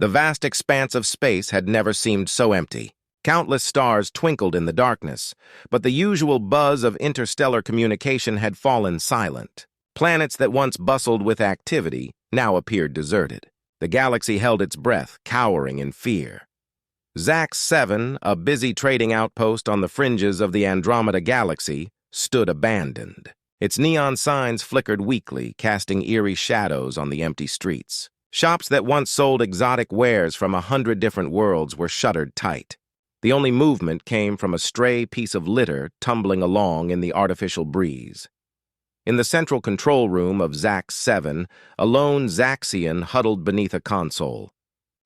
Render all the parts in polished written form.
The vast expanse of space had never seemed so empty. Countless stars twinkled in the darkness, but the usual buzz of interstellar communication had fallen silent. Planets that once bustled with activity now appeared deserted. The galaxy held its breath, cowering in fear. Zax 7, a busy trading outpost on the fringes of the Andromeda Galaxy, stood abandoned. Its neon signs flickered weakly, casting eerie shadows on the empty streets. Shops that once sold exotic wares from 100 different worlds were shuttered tight. The only movement came from a stray piece of litter tumbling along in the artificial breeze. In the central control room of Zax 7, a lone Zaxian huddled beneath a console.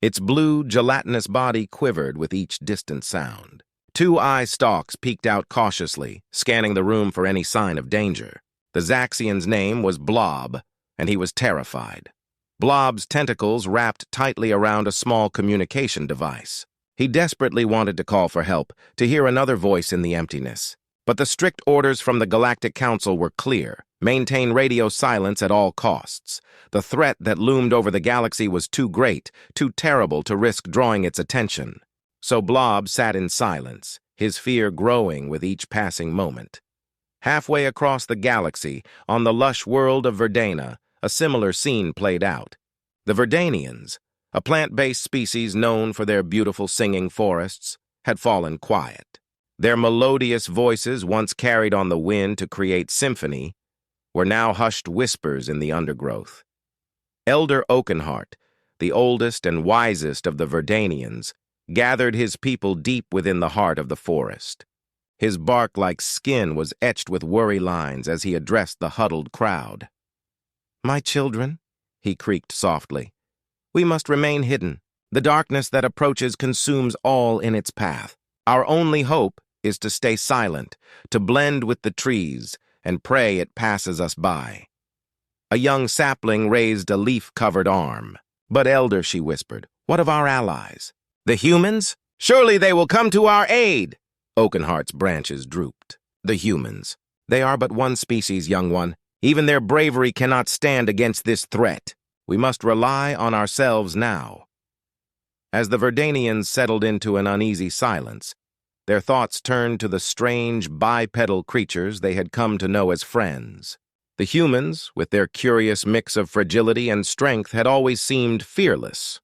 Its blue, gelatinous body quivered with each distant sound. Two eye stalks peeked out cautiously, scanning the room for any sign of danger. The Zaxian's name was Blob, and he was terrified. Blob's tentacles wrapped tightly around a small communication device. He desperately wanted to call for help, to hear another voice in the emptiness. But the strict orders from the Galactic Council were clear. Maintain radio silence at all costs. The threat that loomed over the galaxy was too great, too terrible to risk drawing its attention. So Blob sat in silence, his fear growing with each passing moment. Halfway across the galaxy, on the lush world of Verdana, a similar scene played out. The Verdanians, a plant-based species known for their beautiful singing forests, had fallen quiet. Their melodious voices, once carried on the wind to create symphony, were now hushed whispers in the undergrowth. Elder Oakenheart, the oldest and wisest of the Verdanians, gathered his people deep within the heart of the forest. His bark-like skin was etched with worry lines as he addressed the huddled crowd. "My children," he creaked softly, "we must remain hidden. The darkness that approaches consumes all in its path. Our only hope is to stay silent, to blend with the trees, and pray it passes us by." A young sapling raised a leaf-covered arm. "But, Elder," she whispered, "what of our allies? The humans? Surely they will come to our aid!" Oakenheart's branches drooped. "The humans. They are but one species, young one. Even their bravery cannot stand against this threat. We must rely on ourselves now." As the Verdanians settled into an uneasy silence, their thoughts turned to the strange bipedal creatures they had come to know as friends. The humans, with their curious mix of fragility and strength, had always seemed fearless.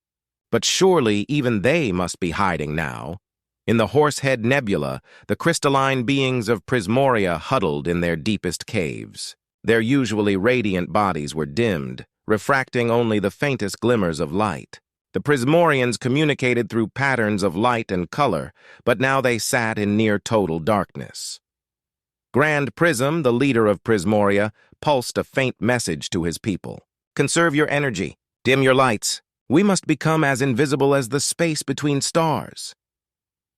But surely even they must be hiding now. In the Horsehead Nebula, the crystalline beings of Prismoria huddled in their deepest caves. Their usually radiant bodies were dimmed, refracting only the faintest glimmers of light. The Prismorians communicated through patterns of light and color, but now they sat in near total darkness. Grand Prism, the leader of Prismoria, pulsed a faint message to his people. "Conserve your energy. Dim your lights. We must become as invisible as the space between stars."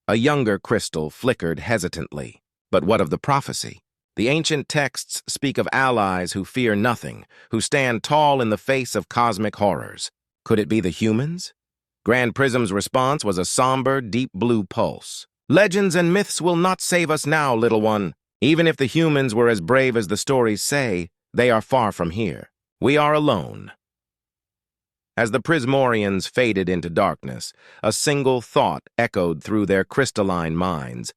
A younger crystal flickered hesitantly. "But what of the prophecy? The ancient texts speak of allies who fear nothing, who stand tall in the face of cosmic horrors. Could it be the humans?" Grand Prism's response was a somber, deep blue pulse. "Legends and myths will not save us now, little one. Even if the humans were as brave as the stories say, they are far from here. We are alone." As the Prismorians faded into darkness, a single thought echoed through their crystalline minds.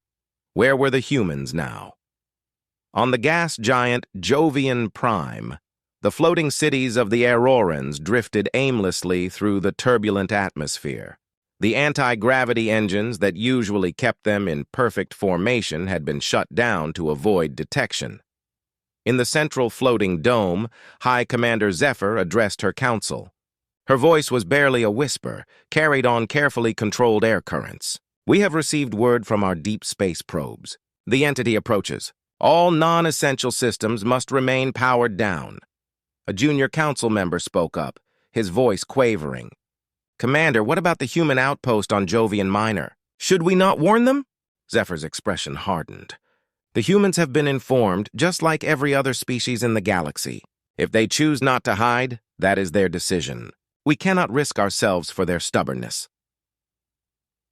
Where were the humans now? On the gas giant Jovian Prime, the floating cities of the Aurorans drifted aimlessly through the turbulent atmosphere. The anti-gravity engines that usually kept them in perfect formation had been shut down to avoid detection. In the central floating dome, High Commander Zephyr addressed her council. Her voice was barely a whisper, carried on carefully controlled air currents. "We have received word from our deep space probes. The entity approaches. All non-essential systems must remain powered down." A junior council member spoke up, his voice quavering. "Commander, what about the human outpost on Jovian Minor? Should we not warn them?" Zephyr's expression hardened. "The humans have been informed, just like every other species in the galaxy. If they choose not to hide, that is their decision. We cannot risk ourselves for their stubbornness."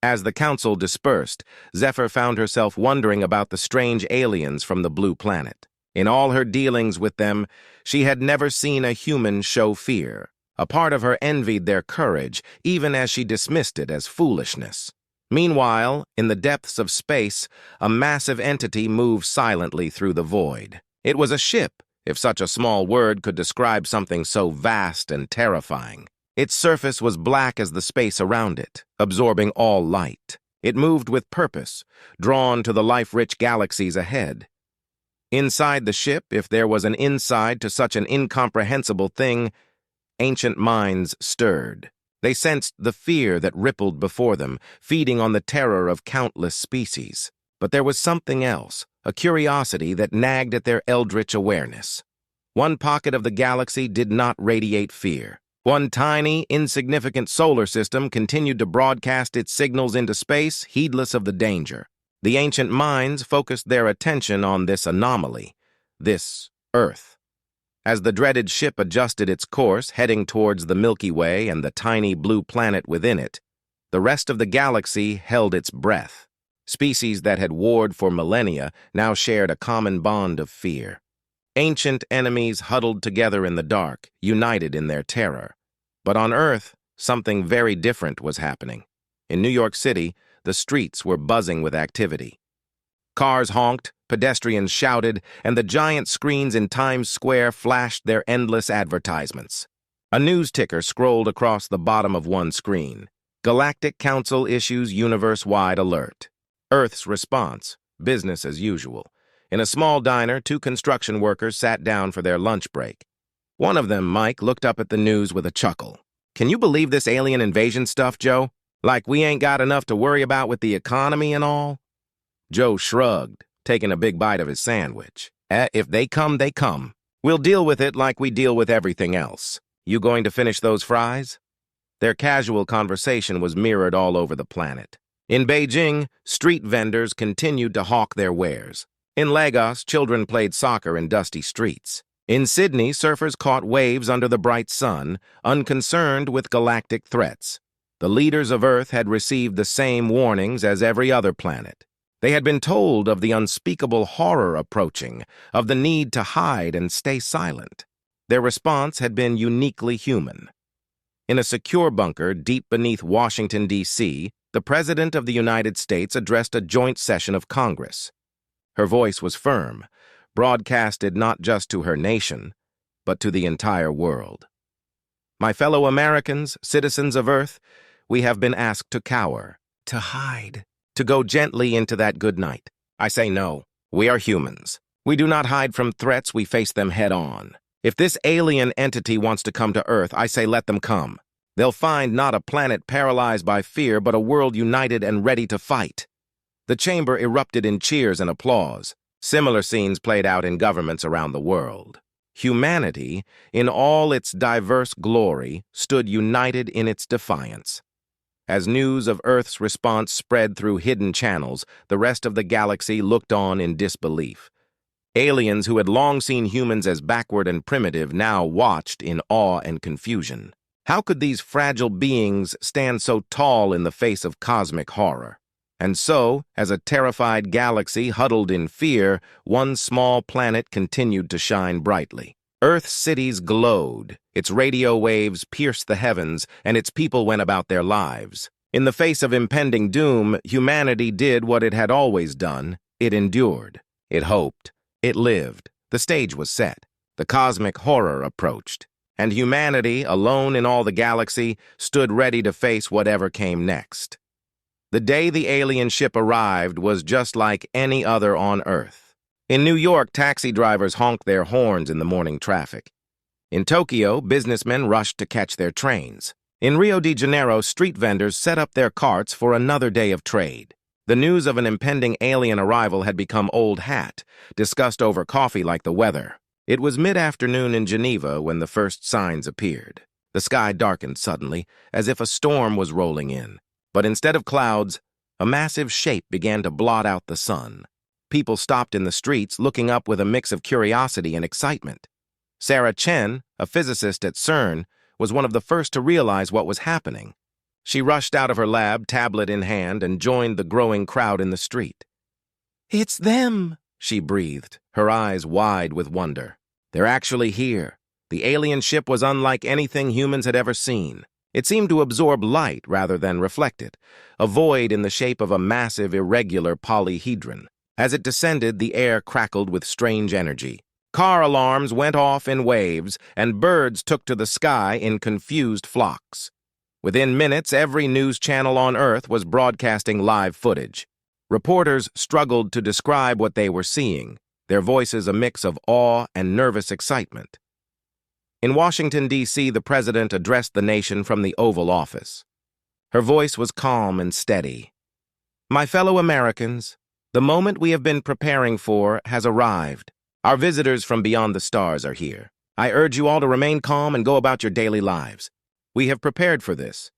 As the council dispersed, Zephyr found herself wondering about the strange aliens from the blue planet. In all her dealings with them, she had never seen a human show fear. A part of her envied their courage, even as she dismissed it as foolishness. Meanwhile, in the depths of space, a massive entity moved silently through the void. It was a ship, if such a small word could describe something so vast and terrifying. Its surface was black as the space around it, absorbing all light. It moved with purpose, drawn to the life-rich galaxies ahead. Inside the ship, if there was an inside to such an incomprehensible thing, ancient minds stirred. They sensed the fear that rippled before them, feeding on the terror of countless species. But there was something else, a curiosity that nagged at their eldritch awareness. One pocket of the galaxy did not radiate fear. One tiny, insignificant solar system continued to broadcast its signals into space, heedless of the danger. The ancient minds focused their attention on this anomaly, this Earth. As the dreaded ship adjusted its course, heading towards the Milky Way and the tiny blue planet within it, the rest of the galaxy held its breath. Species that had warred for millennia now shared a common bond of fear. Ancient enemies huddled together in the dark, united in their terror. But on Earth, something very different was happening. In New York City, the streets were buzzing with activity. Cars honked, pedestrians shouted, and the giant screens in Times Square flashed their endless advertisements. A news ticker scrolled across the bottom of one screen. Galactic Council issues universe-wide alert. Earth's response, business as usual. In a small diner, two construction workers sat down for their lunch break. One of them, Mike, looked up at the news with a chuckle. "Can you believe this alien invasion stuff, Joe? Like we ain't got enough to worry about with the economy and all?" Joe shrugged, taking a big bite of his sandwich. If they come, they come. We'll deal with it like we deal with everything else. You going to finish those fries?" Their casual conversation was mirrored all over the planet. In Beijing, street vendors continued to hawk their wares. In Lagos, children played soccer in dusty streets. In Sydney, surfers caught waves under the bright sun, unconcerned with galactic threats. The leaders of Earth had received the same warnings as every other planet. They had been told of the unspeakable horror approaching, of the need to hide and stay silent. Their response had been uniquely human. In a secure bunker deep beneath Washington, D.C., the President of the United States addressed a joint session of Congress. Her voice was firm, broadcasted not just to her nation, but to the entire world. "My fellow Americans, citizens of Earth, we have been asked to cower, to hide, to go gently into that good night. I say no. We are humans. We do not hide from threats, we face them head on. If this alien entity wants to come to Earth, I say let them come. They'll find not a planet paralyzed by fear, but a world united and ready to fight." The chamber erupted in cheers and applause. Similar scenes played out in governments around the world. Humanity, in all its diverse glory, stood united in its defiance. As news of Earth's response spread through hidden channels, the rest of the galaxy looked on in disbelief. Aliens who had long seen humans as backward and primitive now watched in awe and confusion. How could these fragile beings stand so tall in the face of cosmic horror? And so, as a terrified galaxy huddled in fear, one small planet continued to shine brightly. Earth's cities glowed, its radio waves pierced the heavens, and its people went about their lives. In the face of impending doom, humanity did what it had always done. It endured. It hoped. It lived. The stage was set. The cosmic horror approached. And humanity, alone in all the galaxy, stood ready to face whatever came next. The day the alien ship arrived was just like any other on Earth. In New York, taxi drivers honked their horns in the morning traffic. In Tokyo, businessmen rushed to catch their trains. In Rio de Janeiro, street vendors set up their carts for another day of trade. The news of an impending alien arrival had become old hat, discussed over coffee like the weather. It was mid-afternoon in Geneva when the first signs appeared. The sky darkened suddenly, as if a storm was rolling in. But instead of clouds, a massive shape began to blot out the sun. People stopped in the streets, looking up with a mix of curiosity and excitement. Sarah Chen, a physicist at CERN, was one of the first to realize what was happening. She rushed out of her lab, tablet in hand, and joined the growing crowd in the street. "It's them," she breathed, her eyes wide with wonder. "They're actually here. The alien ship was unlike anything humans had ever seen. It seemed to absorb light rather than reflect it, a void in the shape of a massive, irregular polyhedron. As it descended, the air crackled with strange energy. Car alarms went off in waves, and birds took to the sky in confused flocks. Within minutes, every news channel on Earth was broadcasting live footage. Reporters struggled to describe what they were seeing, their voices a mix of awe and nervous excitement. In Washington, D.C., the president addressed the nation from the Oval Office. Her voice was calm and steady. "My fellow Americans, the moment we have been preparing for has arrived. Our visitors from beyond the stars are here. I urge you all to remain calm and go about your daily lives. We have prepared for this,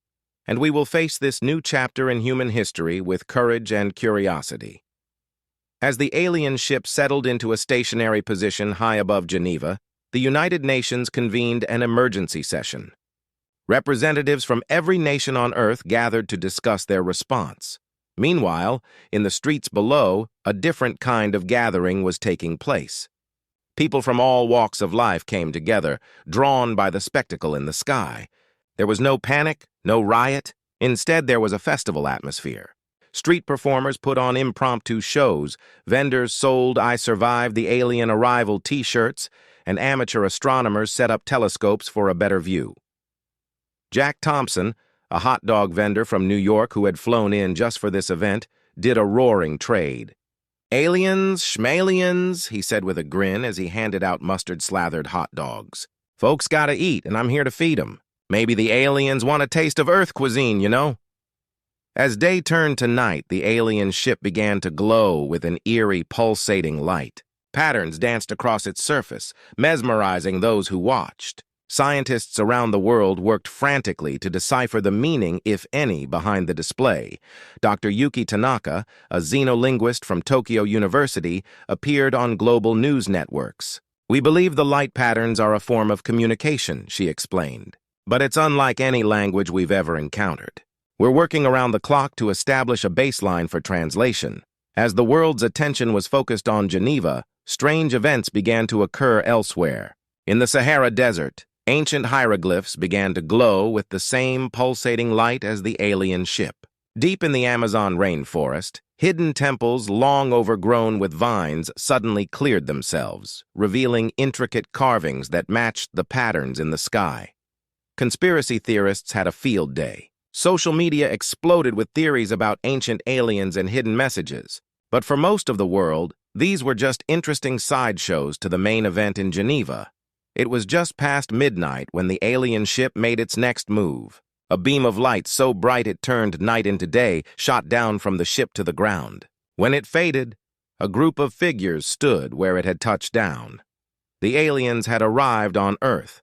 and we will face this new chapter in human history with courage and curiosity." As the alien ship settled into a stationary position high above Geneva, the United Nations convened an emergency session. Representatives from every nation on Earth gathered to discuss their response. Meanwhile, in the streets below, a different kind of gathering was taking place. People from all walks of life came together, drawn by the spectacle in the sky. There was no panic, no riot. Instead, there was a festival atmosphere. Street performers put on impromptu shows, vendors sold "I Survived the Alien Arrival" t-shirts, and amateur astronomers set up telescopes for a better view. Jack Thompson, a hot dog vendor from New York who had flown in just for this event, did a roaring trade. "Aliens, schmalians," he said with a grin as he handed out mustard-slathered hot dogs. "Folks gotta eat, and I'm here to feed 'em. Maybe the aliens want a taste of Earth cuisine, you know?" As day turned to night, the alien ship began to glow with an eerie, pulsating light. Patterns danced across its surface, mesmerizing those who watched. Scientists around the world worked frantically to decipher the meaning, if any, behind the display. Dr. Yuki Tanaka, a xenolinguist from Tokyo University, appeared on global news networks. "We believe the light patterns are a form of communication," she explained. "But it's unlike any language we've ever encountered. We're working around the clock to establish a baseline for translation." As the world's attention was focused on Geneva, strange events began to occur elsewhere. In the Sahara Desert, ancient hieroglyphs began to glow with the same pulsating light as the alien ship. Deep in the Amazon rainforest, hidden temples long overgrown with vines suddenly cleared themselves, revealing intricate carvings that matched the patterns in the sky. Conspiracy theorists had a field day. Social media exploded with theories about ancient aliens and hidden messages. But for most of the world, these were just interesting sideshows to the main event in Geneva. It was just past midnight when the alien ship made its next move. A beam of light so bright it turned night into day shot down from the ship to the ground. When it faded, a group of figures stood where it had touched down. The aliens had arrived on Earth.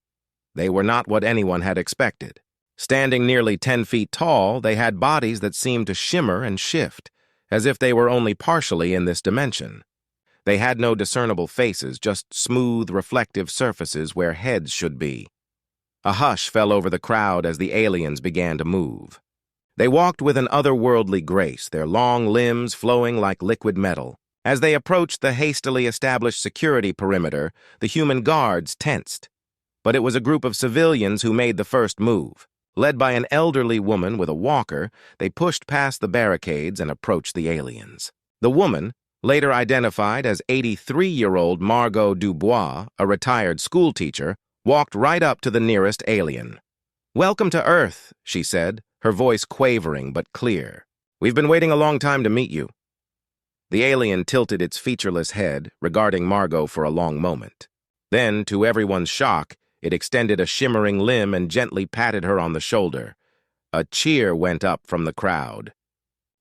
They were not what anyone had expected. Standing nearly 10 feet tall, they had bodies that seemed to shimmer and shift, as if they were only partially in this dimension. They had no discernible faces, just smooth, reflective surfaces where heads should be. A hush fell over the crowd as the aliens began to move. They walked with an otherworldly grace, their long limbs flowing like liquid metal. As they approached the hastily established security perimeter, the human guards tensed. But it was a group of civilians who made the first move. Led by an elderly woman with a walker, they pushed past the barricades and approached the aliens. The woman, later identified as 83-year-old Margot Dubois, a retired schoolteacher, walked right up to the nearest alien. "Welcome to Earth," she said, her voice quavering but clear. "We've been waiting a long time to meet you." The alien tilted its featureless head, regarding Margot for a long moment. Then, to everyone's shock, it extended a shimmering limb and gently patted her on the shoulder. A cheer went up from the crowd.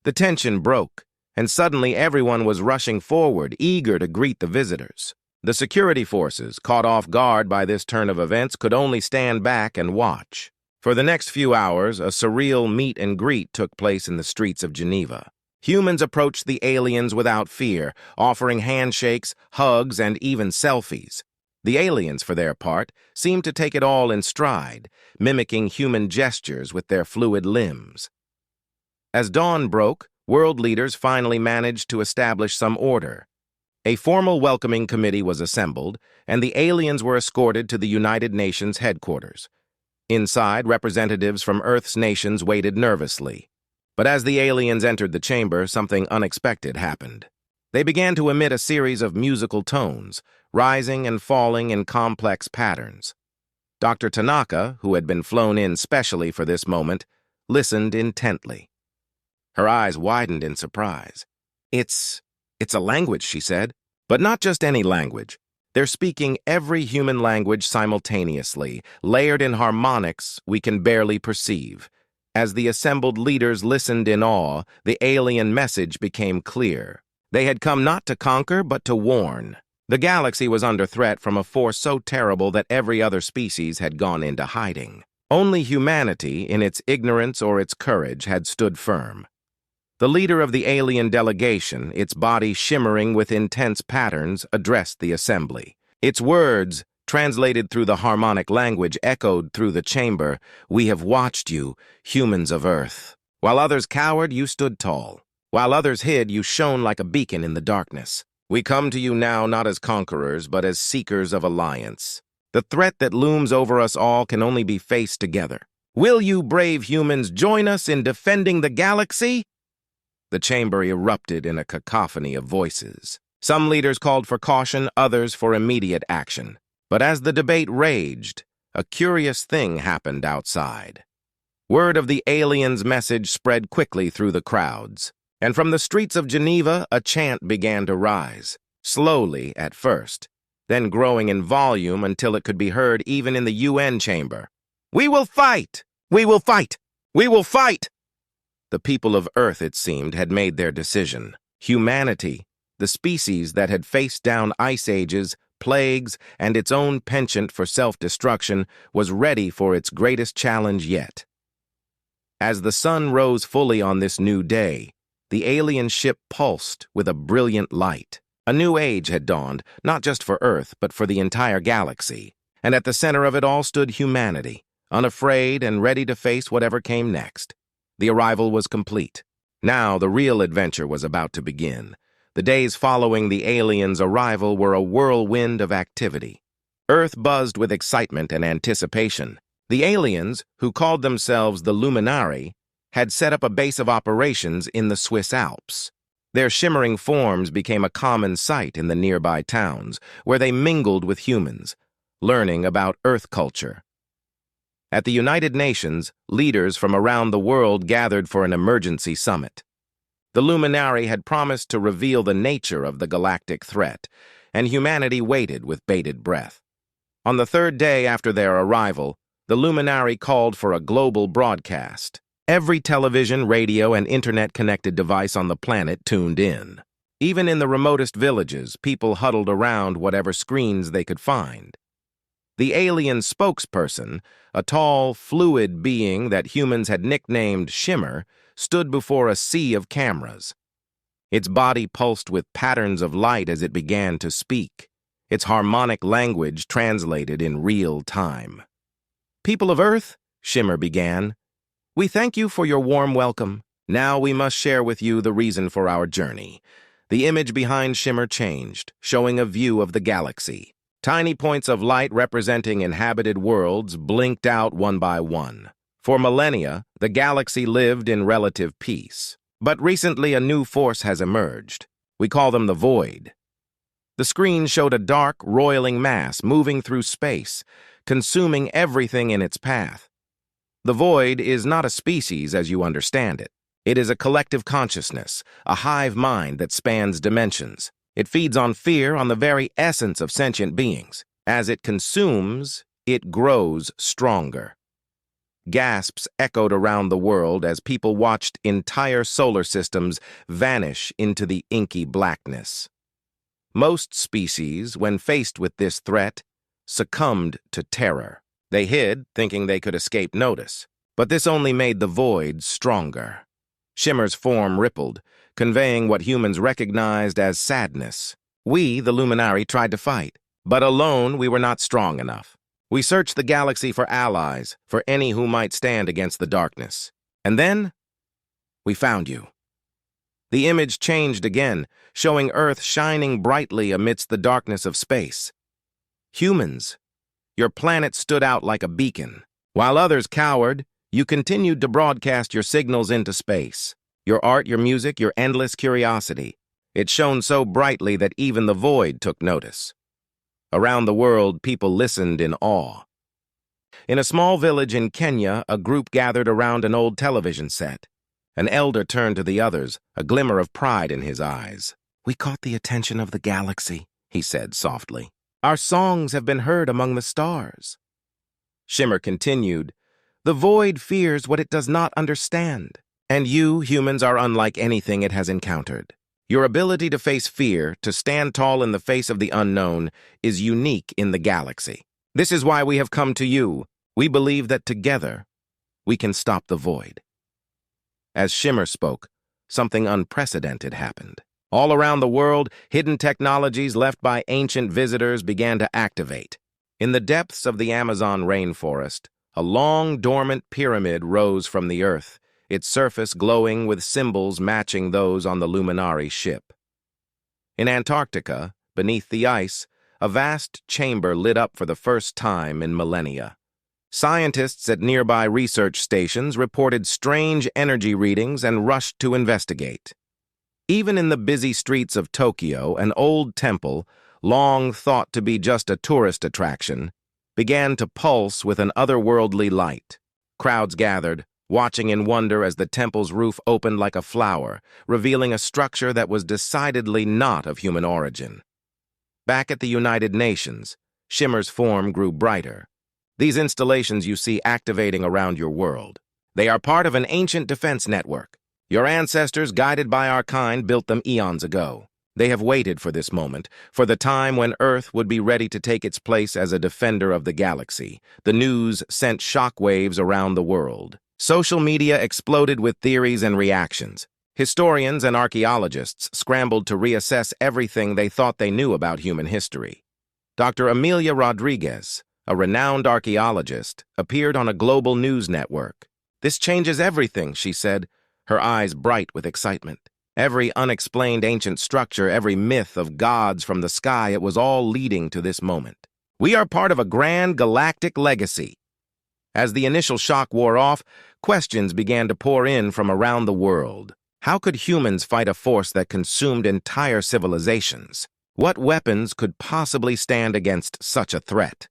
The tension broke, and suddenly everyone was rushing forward, eager to greet the visitors. The security forces, caught off guard by this turn of events, could only stand back and watch. For the next few hours, a surreal meet and greet took place in the streets of Geneva. Humans approached the aliens without fear, offering handshakes, hugs, and even selfies. The aliens, for their part, seemed to take it all in stride, mimicking human gestures with their fluid limbs. As dawn broke, world leaders finally managed to establish some order. A formal welcoming committee was assembled, and the aliens were escorted to the United Nations headquarters. Inside, representatives from Earth's nations waited nervously. But as the aliens entered the chamber, something unexpected happened. They began to emit a series of musical tones, rising and falling in complex patterns. Dr. Tanaka, who had been flown in specially for this moment, listened intently. Her eyes widened in surprise. It's a language, she said, but not just any language. They're speaking every human language simultaneously, layered in harmonics we can barely perceive. As the assembled leaders listened in awe, the alien message became clear. They had come not to conquer, but to warn. The galaxy was under threat from a force so terrible that every other species had gone into hiding. Only humanity, in its ignorance or its courage, had stood firm. The leader of the alien delegation, its body shimmering with intense patterns, addressed the assembly. Its words, translated through the harmonic language, echoed through the chamber. "We have watched you, humans of Earth. While others cowered, you stood tall. While others hid, you shone like a beacon in the darkness. We come to you now not as conquerors, but as seekers of alliance. The threat that looms over us all can only be faced together. Will you brave humans join us in defending the galaxy?" The chamber erupted in a cacophony of voices. Some leaders called for caution, others for immediate action. But as the debate raged, a curious thing happened outside. Word of the aliens' message spread quickly through the crowds, and from the streets of Geneva, a chant began to rise, slowly at first, then growing in volume until it could be heard even in the UN chamber. "We will fight! We will fight! We will fight!" The people of Earth, it seemed, had made their decision. Humanity, the species that had faced down ice ages, plagues, and its own penchant for self-destruction, was ready for its greatest challenge yet. As the sun rose fully on this new day, the alien ship pulsed with a brilliant light. A new age had dawned, not just for Earth, but for the entire galaxy. And at the center of it all stood humanity, unafraid and ready to face whatever came next. The arrival was complete. Now the real adventure was about to begin. The days following the aliens' arrival were a whirlwind of activity. Earth buzzed with excitement and anticipation. The aliens, who called themselves the Luminari, had set up a base of operations in the Swiss Alps. Their shimmering forms became a common sight in the nearby towns, where they mingled with humans, learning about Earth culture. At the United Nations, leaders from around the world gathered for an emergency summit. The Luminari had promised to reveal the nature of the galactic threat, and humanity waited with bated breath. On the third day after their arrival, the Luminari called for a global broadcast. Every television, radio, and internet-connected device on the planet tuned in. Even in the remotest villages, people huddled around whatever screens they could find. The alien spokesperson, a tall, fluid being that humans had nicknamed Shimmer, stood before a sea of cameras. Its body pulsed with patterns of light as it began to speak, its harmonic language translated in real time. "People of Earth," Shimmer began, "we thank you for your warm welcome. Now we must share with you the reason for our journey." The image behind Shimmer changed, showing a view of the galaxy. Tiny points of light representing inhabited worlds blinked out one by one. For millennia, the galaxy lived in relative peace. But recently a new force has emerged. We call them the Void. The screen showed a dark, roiling mass moving through space, consuming everything in its path. The Void is not a species as you understand it. It is a collective consciousness, a hive mind that spans dimensions. It feeds on fear, on the very essence of sentient beings. As it consumes, it grows stronger. Gasps echoed around the world as people watched entire solar systems vanish into the inky blackness. Most species, when faced with this threat, succumbed to terror. They hid, thinking they could escape notice. But this only made the Void stronger. Shimmer's form rippled, conveying what humans recognized as sadness. We, the Luminari, tried to fight, but alone we were not strong enough. We searched the galaxy for allies, for any who might stand against the darkness. And then, we found you. The image changed again, showing Earth shining brightly amidst the darkness of space. Humans, your planet stood out like a beacon. While others cowered, you continued to broadcast your signals into space. Your art, your music, your endless curiosity. It shone so brightly that even the void took notice. Around the world, people listened in awe. In a small village in Kenya, a group gathered around an old television set. An elder turned to the others, a glimmer of pride in his eyes. "We caught the attention of the galaxy," he said softly. "Our songs have been heard among the stars." Shimmer continued, "The void fears what it does not understand, and you, humans, are unlike anything it has encountered. Your ability to face fear, to stand tall in the face of the unknown, is unique in the galaxy. This is why we have come to you. We believe that together, we can stop the void." As Shimmer spoke, something unprecedented happened. All around the world, hidden technologies left by ancient visitors began to activate. In the depths of the Amazon rainforest, a long, dormant pyramid rose from the earth, its surface glowing with symbols matching those on the Luminari ship. In Antarctica, beneath the ice, a vast chamber lit up for the first time in millennia. Scientists at nearby research stations reported strange energy readings and rushed to investigate. Even in the busy streets of Tokyo, an old temple, long thought to be just a tourist attraction, began to pulse with an otherworldly light. Crowds gathered, watching in wonder as the temple's roof opened like a flower, revealing a structure that was decidedly not of human origin. Back at the United Nations, Shimmer's form grew brighter. These installations you see activating around your world. They are part of an ancient defense network. Your ancestors, guided by our kind, built them eons ago. They have waited for this moment, for the time when Earth would be ready to take its place as a defender of the galaxy. The news sent shockwaves around the world. Social media exploded with theories and reactions. Historians and archaeologists scrambled to reassess everything they thought they knew about human history. Dr. Amelia Rodriguez, a renowned archaeologist, appeared on a global news network. "This changes everything," she said, her eyes bright with excitement. Every unexplained ancient structure, every myth of gods from the sky, it was all leading to this moment. "We are part of a grand galactic legacy." As the initial shock wore off, questions began to pour in from around the world. How could humans fight a force that consumed entire civilizations? What weapons could possibly stand against such a threat?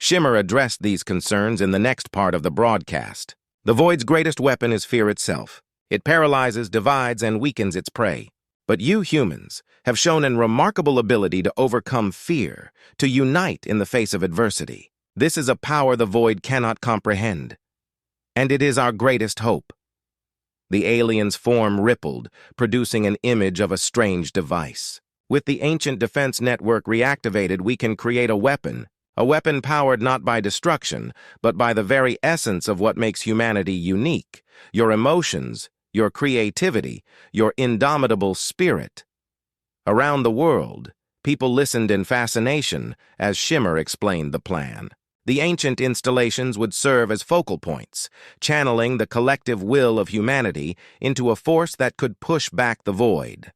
Shimmer addressed these concerns in the next part of the broadcast. The Void's greatest weapon is fear itself. It paralyzes, divides, and weakens its prey. But you humans have shown a remarkable ability to overcome fear, to unite in the face of adversity. This is a power the Void cannot comprehend. And it is our greatest hope. The alien's form rippled, producing an image of a strange device. With the ancient defense network reactivated, we can create a weapon powered not by destruction, but by the very essence of what makes humanity unique, your emotions, your creativity, your indomitable spirit. Around the world, people listened in fascination as Shimmer explained the plan. The ancient installations would serve as focal points, channeling the collective will of humanity into a force that could push back the void.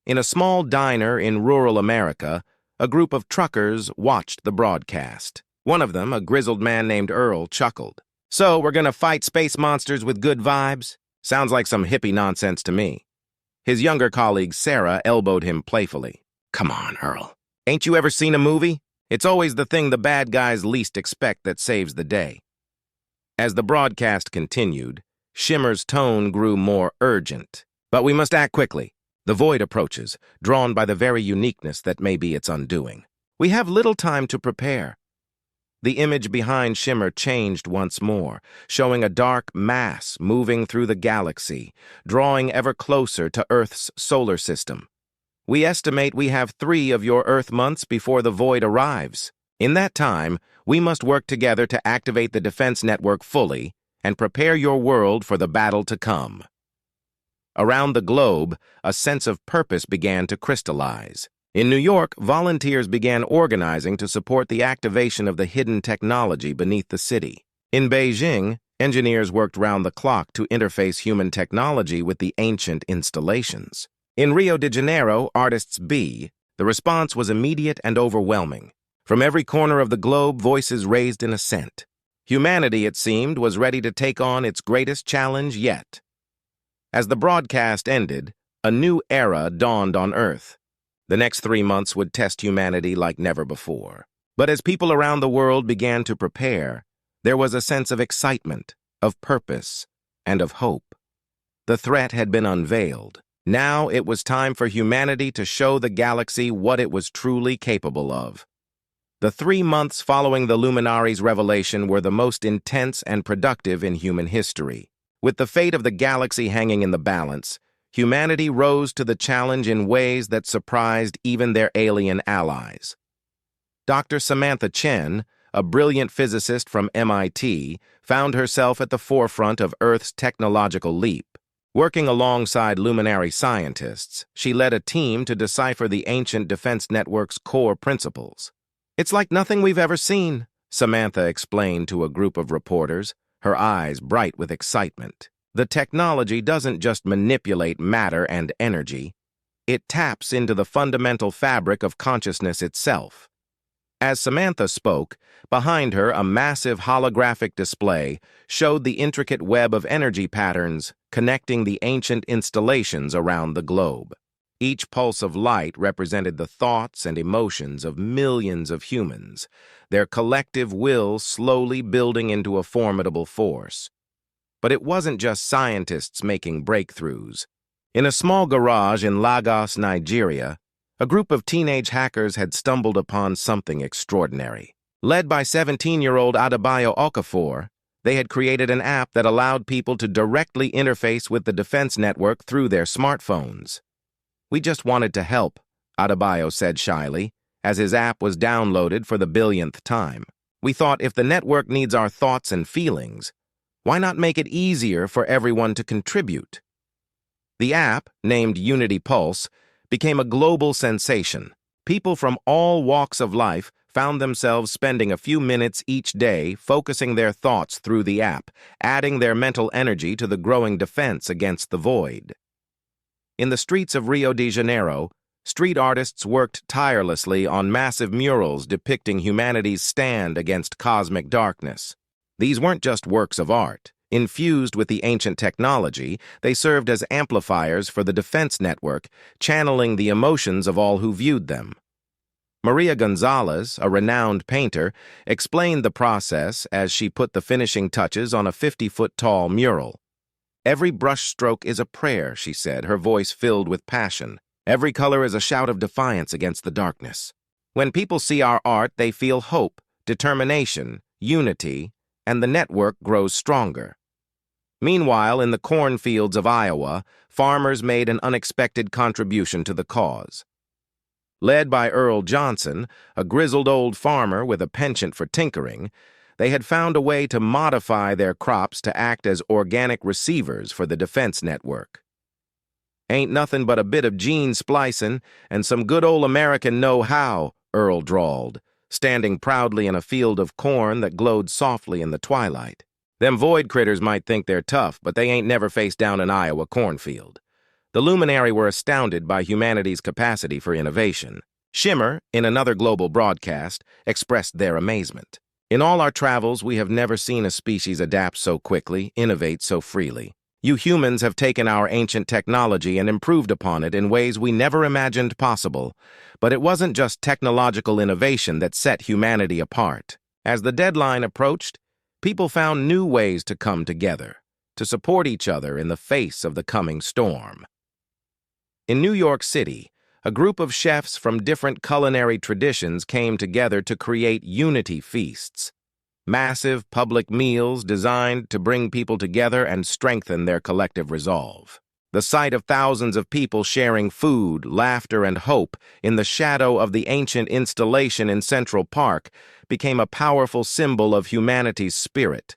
In a small diner in rural America, a group of truckers watched the broadcast. One of them, a grizzled man named Earl, chuckled. "So, we're gonna fight space monsters with good vibes? Sounds like some hippie nonsense to me." His younger colleague, Sarah, elbowed him playfully. "Come on, Earl. Ain't you ever seen a movie? It's always the thing the bad guys least expect that saves the day." As the broadcast continued, Shimmer's tone grew more urgent. "But we must act quickly. The void approaches, drawn by the very uniqueness that may be its undoing. We have little time to prepare." The image behind Shimmer changed once more, showing a dark mass moving through the galaxy, drawing ever closer to Earth's solar system. "We estimate we have 3 of your Earth months before the void arrives. In that time, we must work together to activate the defense network fully and prepare your world for the battle to come." Around the globe, a sense of purpose began to crystallize. In New York, volunteers began organizing to support the activation of the hidden technology beneath the city. In Beijing, Engineers worked round the clock to interface human technology with the ancient installations. In Rio de Janeiro, artists B, the response was immediate and overwhelming. From every corner of the globe, voices raised in assent. Humanity, it seemed, was ready to take on its greatest challenge yet. As the broadcast ended, a new era dawned on Earth. The next 3 months would test humanity like never before. But as people around the world began to prepare, there was a sense of excitement, of purpose, and of hope. The threat had been unveiled. Now it was time for humanity to show the galaxy what it was truly capable of. The 3 months following the Luminaries' revelation were the most intense and productive in human history. With the fate of the galaxy hanging in the balance, humanity rose to the challenge in ways that surprised even their alien allies. Dr. Samantha Chen, a brilliant physicist from MIT, found herself at the forefront of Earth's technological leap. Working alongside luminary scientists, she led a team to decipher the ancient defense network's core principles. "It's like nothing we've ever seen," Samantha explained to a group of reporters, her eyes bright with excitement. "The technology doesn't just manipulate matter and energy. It taps into the fundamental fabric of consciousness itself." As Samantha spoke, behind her a massive holographic display showed the intricate web of energy patterns connecting the ancient installations around the globe. Each pulse of light represented the thoughts and emotions of millions of humans, their collective will slowly building into a formidable force. But it wasn't just scientists making breakthroughs. In a small garage in Lagos, Nigeria, a group of teenage hackers had stumbled upon something extraordinary. Led by 17-year-old Adebayo Okafor, they had created an app that allowed people to directly interface with the defense network through their smartphones. "We just wanted to help," Adebayo said shyly, as his app was downloaded for the billionth time. "We thought if the network needs our thoughts and feelings, why not make it easier for everyone to contribute?" The app, named Unity Pulse, became a global sensation. People from all walks of life found themselves spending a few minutes each day focusing their thoughts through the app, adding their mental energy to the growing defense against the void. In the streets of Rio de Janeiro, street artists worked tirelessly on massive murals depicting humanity's stand against cosmic darkness. These weren't just works of art. Infused with the ancient technology, they served as amplifiers for the defense network, channeling the emotions of all who viewed them. Maria Gonzalez, a renowned painter, explained the process as she put the finishing touches on a 50-foot-tall mural. "Every brushstroke is a prayer," she said, her voice filled with passion. "Every color is a shout of defiance against the darkness. When people see our art, they feel hope, determination, unity, and the network grows stronger." Meanwhile, in the cornfields of Iowa, farmers made an unexpected contribution to the cause. Led by Earl Johnson, a grizzled old farmer with a penchant for tinkering, they had found a way to modify their crops to act as organic receivers for the defense network. "Ain't nothing but a bit of gene splicing and some good old American know-how," Earl drawled, standing proudly in a field of corn that glowed softly in the twilight. "Them void critters might think they're tough, but they ain't never faced down an Iowa cornfield." The luminary were astounded by humanity's capacity for innovation. Shimmer, in another global broadcast, expressed their amazement. "In all our travels, we have never seen a species adapt so quickly, innovate so freely. You humans have taken our ancient technology and improved upon it in ways we never imagined possible. But it wasn't just technological innovation that set humanity apart. As the deadline approached, people found new ways to come together, to support each other in the face of the coming storm. In New York City, a group of chefs from different culinary traditions came together to create unity feasts, massive public meals designed to bring people together and strengthen their collective resolve. The sight of thousands of people sharing food, laughter, and hope in the shadow of the ancient installation in Central Park became a powerful symbol of humanity's spirit.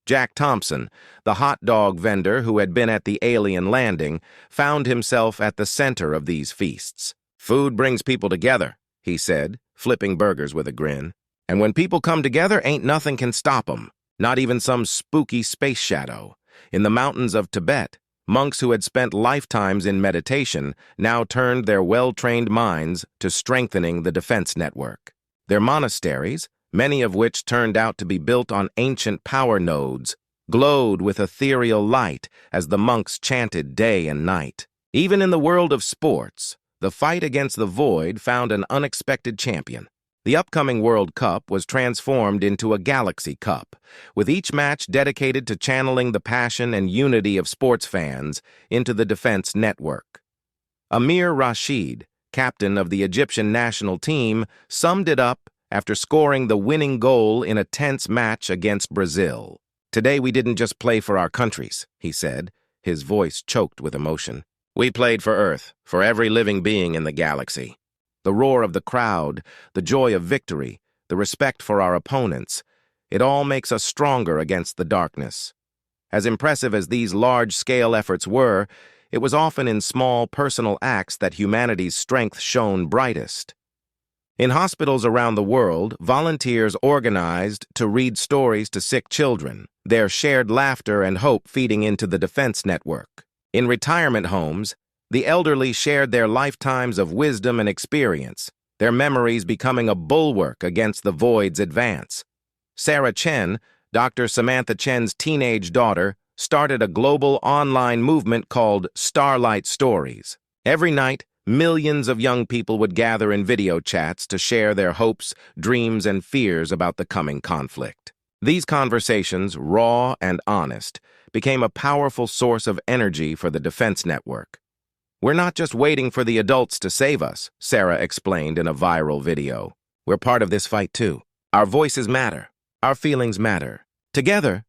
Jack Thompson, the hot dog vendor who had been at the alien landing, found himself at the center of these feasts. "Food brings people together," he said, flipping burgers with a grin. "And when people come together, ain't nothing can stop 'em." Not even some spooky space shadow. In the mountains of Tibet, monks who had spent lifetimes in meditation now turned their well-trained minds to strengthening the defense network. Their monasteries, many of which turned out to be built on ancient power nodes, glowed with ethereal light as the monks chanted day and night. Even in the world of sports, the fight against the void found an unexpected champion. The upcoming World Cup was transformed into a Galaxy Cup, with each match dedicated to channeling the passion and unity of sports fans into the defense network. Amir Rashid, captain of the Egyptian national team, summed it up after scoring the winning goal in a tense match against Brazil. "Today we didn't just play for our countries," he said, his voice choked with emotion. "We played for Earth, for every living being in the galaxy." The roar of the crowd, the joy of victory, the respect for our opponents, it all makes us stronger against the darkness. As impressive as these large-scale efforts were, it was often in small personal acts that humanity's strength shone brightest. In hospitals around the world, volunteers organized to read stories to sick children, their shared laughter and hope feeding into the defense network. In retirement homes, the elderly shared their lifetimes of wisdom and experience, their memories becoming a bulwark against the void's advance. Sarah Chen, Dr. Samantha Chen's teenage daughter, started a global online movement called Starlight Stories. Every night, millions of young people would gather in video chats to share their hopes, dreams, and fears about the coming conflict. These conversations, raw and honest, became a powerful source of energy for the defense network. "We're not just waiting for the adults to save us," Sarah explained in a viral video. "We're part of this fight too. Our voices matter. Our feelings matter. Together,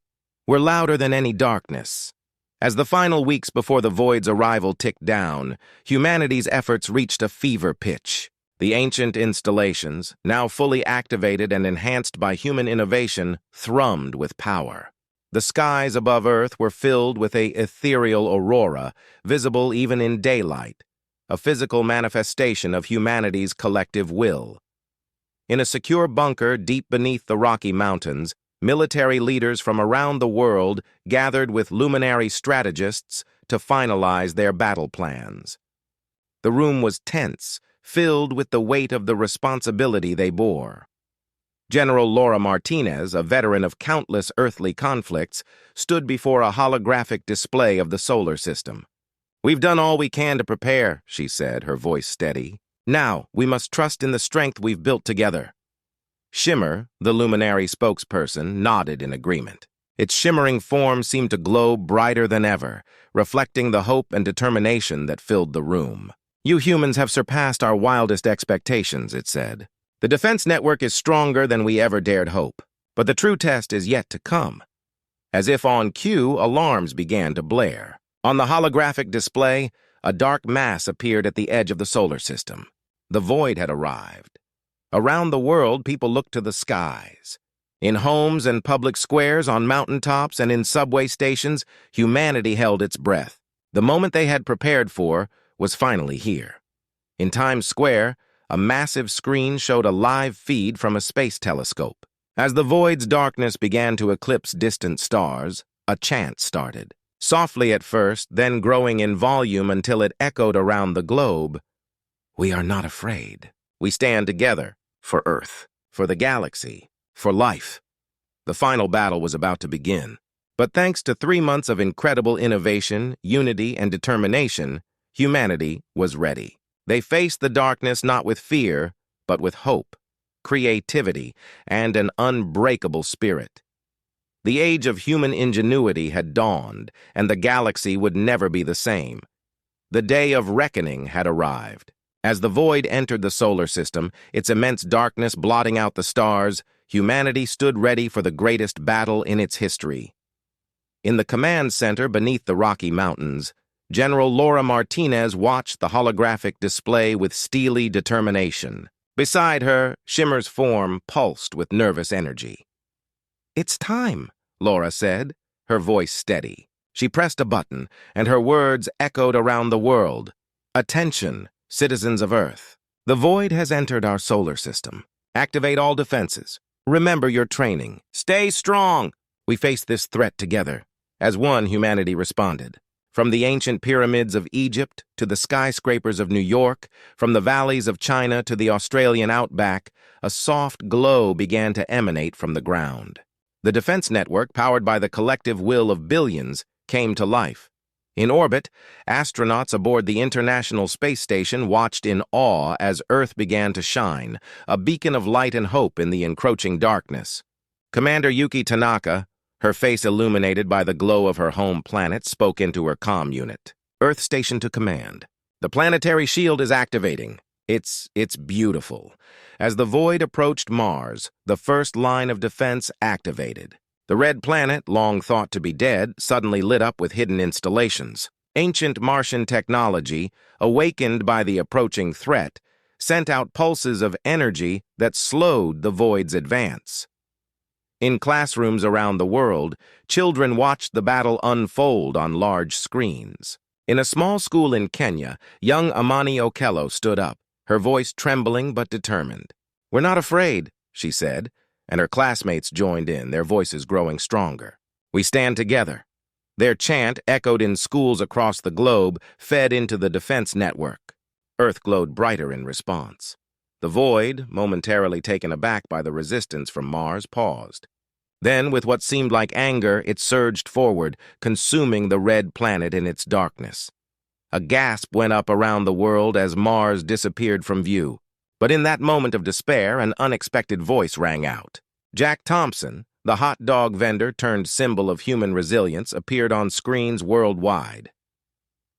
we're louder than any darkness." As the final weeks before the void's arrival ticked down, humanity's efforts reached a fever pitch. The ancient installations, now fully activated and enhanced by human innovation, thrummed with power. The skies above Earth were filled with an ethereal aurora, visible even in daylight, a physical manifestation of humanity's collective will. In a secure bunker deep beneath the Rocky Mountains, military leaders from around the world gathered with luminary strategists to finalize their battle plans. The room was tense, filled with the weight of the responsibility they bore. General Laura Martinez, a veteran of countless earthly conflicts, stood before a holographic display of the solar system. "We've done all we can to prepare," she said, her voice steady. "Now, we must trust in the strength we've built together." Shimmer, the luminary spokesperson, nodded in agreement. Its shimmering form seemed to glow brighter than ever, reflecting the hope and determination that filled the room. "You humans have surpassed our wildest expectations," it said. "The defense network is stronger than we ever dared hope, but the true test is yet to come." As if on cue, alarms began to blare. On the holographic display, a dark mass appeared at the edge of the solar system. The void had arrived. Around the world, people looked to the skies. In homes and public squares, on mountaintops, and in subway stations, humanity held its breath. The moment they had prepared for was finally here. In Times Square, a massive screen showed a live feed from a space telescope. As the void's darkness began to eclipse distant stars, a chant started. Softly at first, then growing in volume until it echoed around the globe. "We are not afraid. We stand together for Earth, for the galaxy, for life." The final battle was about to begin. But thanks to 3 months of incredible innovation, unity, and determination, humanity was ready. They faced the darkness not with fear, but with hope, creativity, and an unbreakable spirit. The age of human ingenuity had dawned, and the galaxy would never be the same. The day of reckoning had arrived. As the void entered the solar system, its immense darkness blotting out the stars, humanity stood ready for the greatest battle in its history. In the command center beneath the Rocky Mountains, General Laura Martinez watched the holographic display with steely determination. Beside her, Shimmer's form pulsed with nervous energy. "It's time," Laura said, her voice steady. She pressed a button, and her words echoed around the world. "Attention, citizens of Earth. The void has entered our solar system. Activate all defenses. Remember your training. Stay strong. We face this threat together. As one, humanity responded. From the ancient pyramids of Egypt to the skyscrapers of New York, from the valleys of China to the Australian outback, a soft glow began to emanate from the ground. The defense network, powered by the collective will of billions, came to life. In orbit, astronauts aboard the International Space Station watched in awe as Earth began to shine, a beacon of light and hope in the encroaching darkness. Commander Yuki Tanaka, her face illuminated by the glow of her home planet, spoke into her comm unit. Earth Station to command. The planetary shield is activating. It's beautiful. As the void approached Mars, the first line of defense activated. The red planet, long thought to be dead, suddenly lit up with hidden installations. Ancient Martian technology, awakened by the approaching threat, sent out pulses of energy that slowed the void's advance. In classrooms around the world, children watched the battle unfold on large screens. In a small school in Kenya, young Amani Okello stood up, her voice trembling but determined. "We're not afraid," she said, and her classmates joined in, their voices growing stronger. "We stand together." Their chant, echoed in schools across the globe, fed into the defense network. Earth glowed brighter in response. The void, momentarily taken aback by the resistance from Mars, paused. Then, with what seemed like anger, it surged forward, consuming the red planet in its darkness. A gasp went up around the world as Mars disappeared from view. But in that moment of despair, an unexpected voice rang out. Jack Thompson, the hot dog vendor turned symbol of human resilience, appeared on screens worldwide.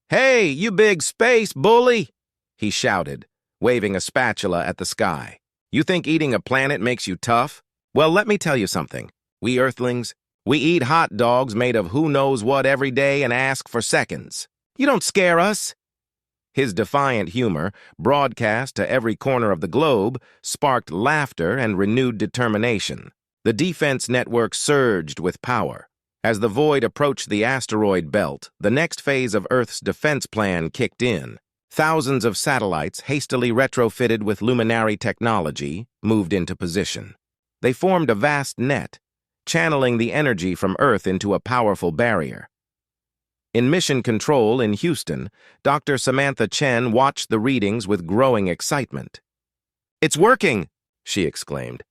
"Hey, you big space bully!" he shouted, waving a spatula at the sky. "You think eating a planet makes you tough? Well, let me tell you something. We Earthlings, we eat hot dogs made of who knows what every day and ask for seconds. You don't scare us." His defiant humor, broadcast to every corner of the globe, sparked laughter and renewed determination. The defense network surged with power. As the void approached the asteroid belt, the next phase of Earth's defense plan kicked in. Thousands of satellites, hastily retrofitted with luminary technology, moved into position. They formed a vast net, channeling the energy from Earth into a powerful barrier. In Mission Control in Houston, Dr. Samantha Chen watched the readings with growing excitement. "It's working!" she exclaimed.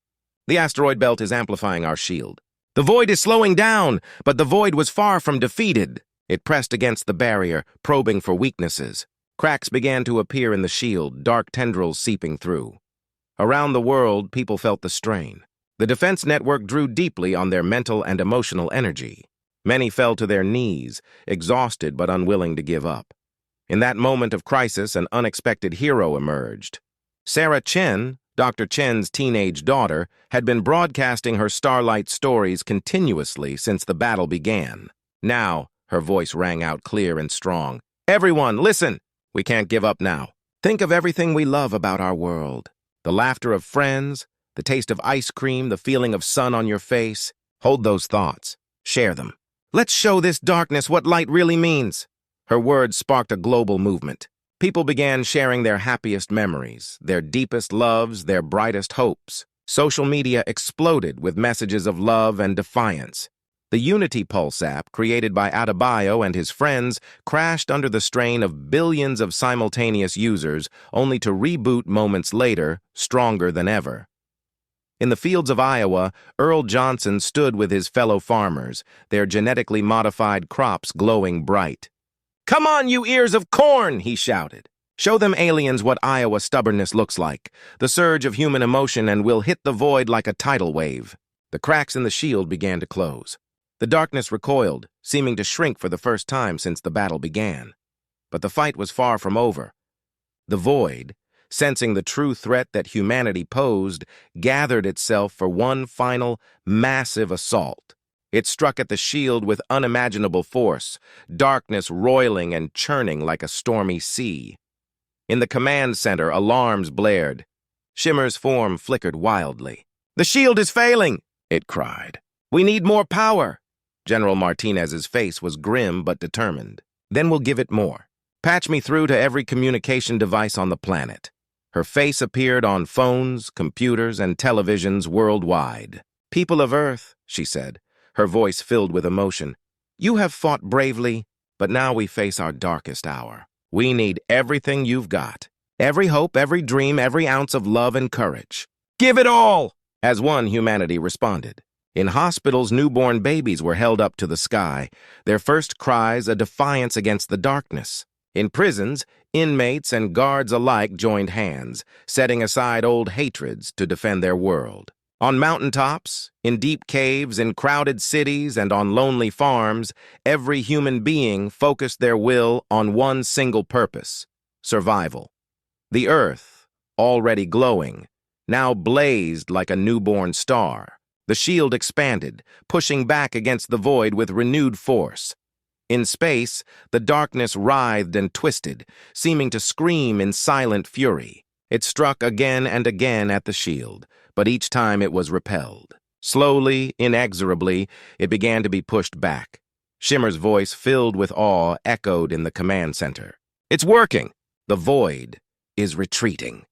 "The asteroid belt is amplifying our shield. The void is slowing down, but the void was far from defeated." It pressed against the barrier, probing for weaknesses. Cracks began to appear in the shield, dark tendrils seeping through. Around the world, people felt the strain. The defense network drew deeply on their mental and emotional energy. Many fell to their knees, exhausted but unwilling to give up. In that moment of crisis, an unexpected hero emerged. Sarah Chen, Dr. Chen's teenage daughter, had been broadcasting her Starlight stories continuously since the battle began. Now, her voice rang out clear and strong. "Everyone, listen! We can't give up now. Think of everything we love about our world. The laughter of friends, the taste of ice cream, the feeling of sun on your face. Hold those thoughts. Share them. Let's show this darkness what light really means." Her words sparked a global movement. People began sharing their happiest memories, their deepest loves, their brightest hopes. Social media exploded with messages of love and defiance. The Unity Pulse app, created by Adebayo and his friends, crashed under the strain of billions of simultaneous users, only to reboot moments later, stronger than ever. In the fields of Iowa, Earl Johnson stood with his fellow farmers, their genetically modified crops glowing bright. "Come on, you ears of corn!" he shouted. "Show them aliens what Iowa stubbornness looks like, the surge of human emotion, and we'll hit the void like a tidal wave." The cracks in the shield began to close. The darkness recoiled, seeming to shrink for the first time since the battle began. But the fight was far from over. The void, sensing the true threat that humanity posed, gathered itself for one final, massive assault. It struck at the shield with unimaginable force, darkness roiling and churning like a stormy sea. In the command center, alarms blared. Shimmer's form flickered wildly. "The shield is failing!" it cried. "We need more power!" General Martinez's face was grim but determined. "Then we'll give it more. Patch me through to every communication device on the planet." Her face appeared on phones, computers, and televisions worldwide. "People of Earth," she said, her voice filled with emotion. "You have fought bravely, but now we face our darkest hour. We need everything you've got. Every hope, every dream, every ounce of love and courage. Give it all!" As one, humanity responded. In hospitals, newborn babies were held up to the sky, their first cries a defiance against the darkness. In prisons, inmates and guards alike joined hands, setting aside old hatreds to defend their world. On mountaintops, in deep caves, in crowded cities, and on lonely farms, every human being focused their will on one single purpose: survival. The earth, already glowing, now blazed like a newborn star. The shield expanded, pushing back against the void with renewed force. In space, the darkness writhed and twisted, seeming to scream in silent fury. It struck again and again at the shield, but each time it was repelled. Slowly, inexorably, it began to be pushed back. Shimmer's voice, filled with awe, echoed in the command center. "It's working! The void is retreating."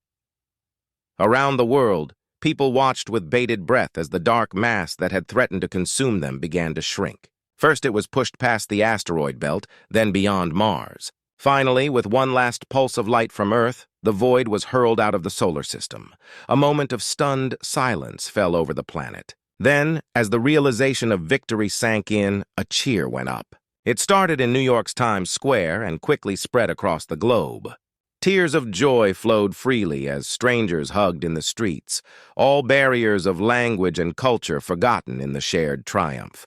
Around the world, people watched with bated breath as the dark mass that had threatened to consume them began to shrink. First it was pushed past the asteroid belt, then beyond Mars. Finally, with one last pulse of light from Earth, the void was hurled out of the solar system. A moment of stunned silence fell over the planet. Then, as the realization of victory sank in, a cheer went up. It started in New York's Times Square and quickly spread across the globe. Tears of joy flowed freely as strangers hugged in the streets, all barriers of language and culture forgotten in the shared triumph.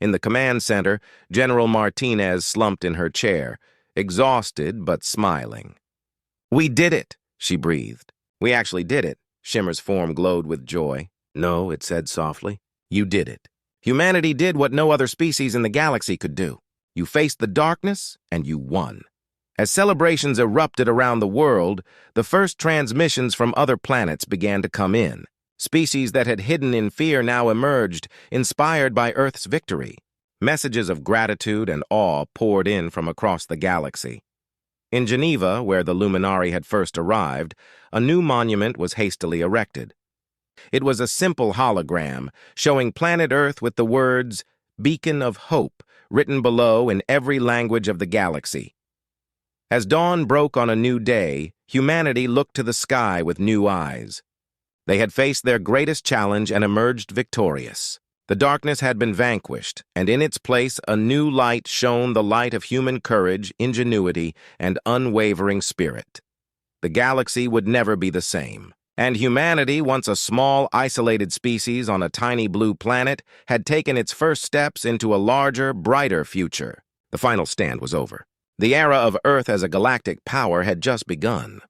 In the command center, General Martinez slumped in her chair, exhausted but smiling. "We did it," she breathed. "We actually did it." Shimmer's form glowed with joy. "No," it said softly. "You did it. Humanity did what no other species in the galaxy could do. You faced the darkness, and you won." As celebrations erupted around the world, the first transmissions from other planets began to come in. Species that had hidden in fear now emerged, inspired by Earth's victory. Messages of gratitude and awe poured in from across the galaxy. In Geneva, where the Luminari had first arrived, a new monument was hastily erected. It was a simple hologram, showing planet Earth with the words, "Beacon of Hope," written below in every language of the galaxy. As dawn broke on a new day, humanity looked to the sky with new eyes. They had faced their greatest challenge and emerged victorious. The darkness had been vanquished, and in its place a new light shone, the light of human courage, ingenuity, and unwavering spirit. The galaxy would never be the same, and humanity, once a small, isolated species on a tiny blue planet, had taken its first steps into a larger, brighter future. The final stand was over. The era of Earth as a galactic power had just begun.